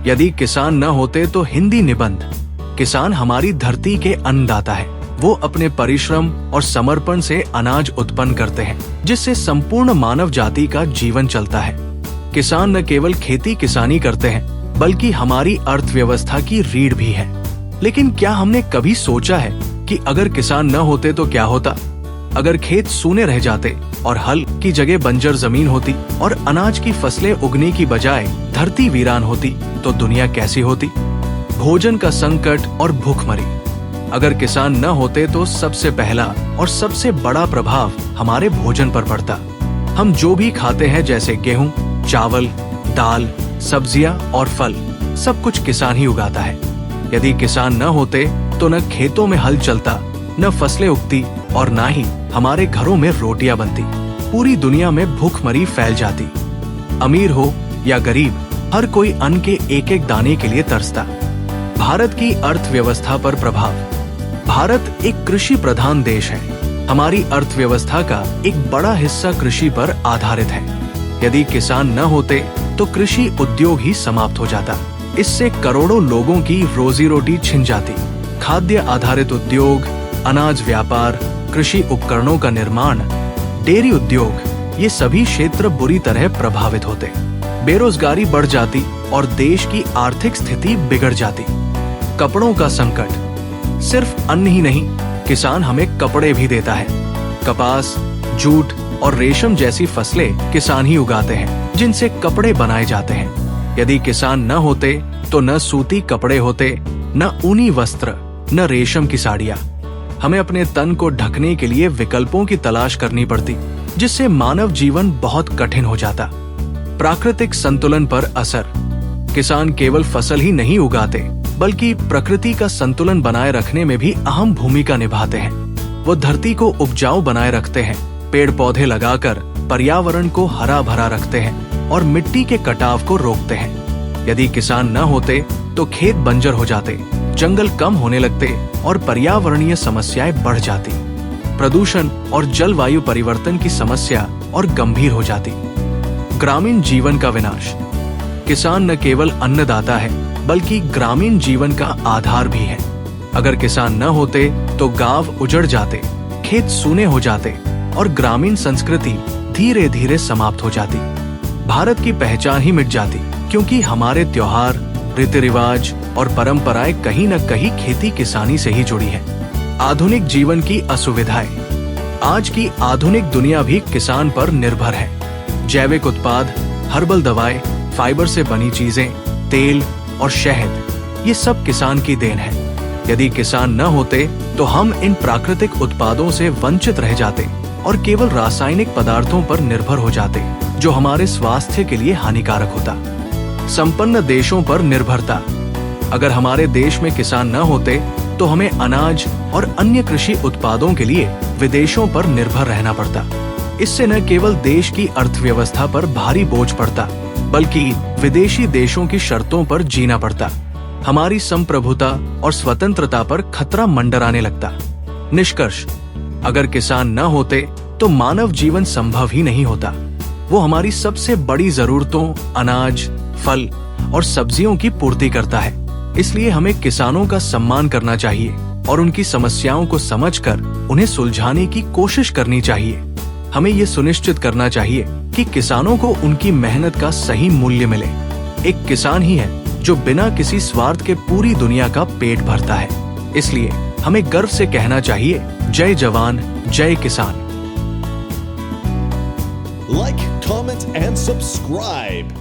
यदि किसान न होते तो हिंदी निबंध। किसान हमारी धरती के अन्नदाता है। वो अपने परिश्रम और समर्पण से अनाज उत्पन्न करते हैं, जिससे संपूर्ण मानव जाति का जीवन चलता है। किसान न केवल खेती किसानी करते हैं, बल्कि हमारी अर्थव्यवस्था की रीढ़ भी है। लेकिन क्या हमने कभी सोचा है कि अगर किसान न होते तो क्या होता? अगर खेत सूने रह जाते और हल की जगह बंजर जमीन होती और अनाज की फसलें उगने की बजाय धरती वीरान होती, तो दुनिया कैसी होती? भोजन का संकट और भूखमरी। अगर किसान न होते तो सबसे पहला और सबसे बड़ा प्रभाव हमारे भोजन पर पड़ता। हम जो भी खाते हैं, जैसे गेहूं, चावल, दाल, सब्जियां और फल, सब कुछ किसान ही उगाता है। यदि किसान न होते तो न खेतों में हल चलता, न फसलें उगती और न ही हमारे घरों में रोटियां बनती। पूरी दुनिया में भूखमरी फैल जाती। अमीर हो या गरीब, हर कोई अन्न के एक एक दाने के लिए तरसता। भारत की अर्थव्यवस्था पर प्रभाव। भारत एक कृषि प्रधान देश है। हमारी अर्थव्यवस्था का एक बड़ा हिस्सा कृषि पर आधारित है। यदि किसान न होते तो कृषि उद्योग ही समाप्त हो जाता। इससे करोड़ों लोगों की रोजी रोटी छिन जाती। खाद्य आधारित उद्योग, अनाज व्यापार, कृषि उपकरणों का निर्माण, डेयरी उद्योग, ये सभी क्षेत्र बुरी तरह प्रभावित होते। बेरोजगारी बढ़ जाती और देश की आर्थिक स्थिति बिगड़ जाती। कपड़ों का संकट। सिर्फ अन्न ही नहीं, किसान हमें कपड़े भी देता है। कपास, जूट और रेशम जैसी फसलें किसान ही उगाते हैं, जिनसे कपड़े बनाए जाते हैं। यदि किसान न होते तो न सूती कपड़े होते, न ऊनी वस्त्र, न रेशम की साड़ियाँ। हमें अपने तन को ढकने के लिए विकल्पों की तलाश करनी पड़ती, जिससे मानव जीवन बहुत कठिन हो जाता। प्राकृतिक संतुलन पर असर। किसान केवल फसल ही नहीं उगाते, बल्कि प्रकृति का संतुलन बनाए रखने में भी अहम भूमिका निभाते हैं। वो धरती को उपजाऊ बनाए रखते हैं, पेड़ पौधे लगाकर पर्यावरण को हरा भरा रखते हैं और मिट्टी के कटाव को रोकते हैं। यदि किसान न होते तो खेत बंजर हो जाते, जंगल कम होने लगते और पर्यावरणीय समस्याएं बढ़ जाती। प्रदूषण और जलवायु परिवर्तन की समस्या और गंभीर हो जाती। ग्रामीण जीवन का विनाश। किसान न केवल अन्नदाता है, बल्कि ग्रामीण जीवन का आधार भी है। अगर किसान न होते तो गांव उजड़ जाते, खेत सूने हो जाते और ग्रामीण संस्कृति धीरे धीरे समाप्त हो जाती। भारत की पहचान ही मिट जाती, क्योंकि हमारे त्योहार, रीति रिवाज और परंपराएं कहीं न कहीं खेती किसानी से ही जुड़ी है। आधुनिक जीवन की असुविधाएं। आज की आधुनिक दुनिया भी किसान पर निर्भर है। जैविक उत्पाद, हर्बल दवाएं, फाइबर से बनी चीजें, तेल और शहद, ये सब किसान की देन है। यदि किसान न होते तो हम इन प्राकृतिक उत्पादों से वंचित रह जाते और केवल रासायनिक पदार्थों पर निर्भर हो जाते, जो हमारे स्वास्थ्य के लिए हानिकारक होता। संपन्न देशों पर निर्भरता। अगर हमारे देश में किसान न होते तो हमें अनाज और अन्य कृषि उत्पादों के लिए विदेशों पर निर्भर रहना पड़ता। इससे न केवल देश की अर्थव्यवस्था पर भारी बोझ पड़ता, बल्कि विदेशी देशों की शर्तों पर जीना पड़ता। हमारी संप्रभुता और स्वतंत्रता पर खतरा मंडराने लगता। निष्कर्ष, अगर किसान न होते तो मानव जीवन संभव ही नहीं होता। वो हमारी सबसे बड़ी जरूरतों, अनाज, फल और सब्जियों की पूर्ति करता है। इसलिए हमें किसानों का सम्मान करना चाहिए और उनकी समस्याओं को समझकर उन्हें सुलझाने की कोशिश करनी चाहिए। हमें ये सुनिश्चित करना चाहिए कि किसानों को उनकी मेहनत का सही मूल्य मिले। एक किसान ही है जो बिना किसी स्वार्थ के पूरी दुनिया का पेट भरता है। इसलिए हमें गर्व से कहना चाहिए, जय जवान, जय किसान। Like, comment and subscribe.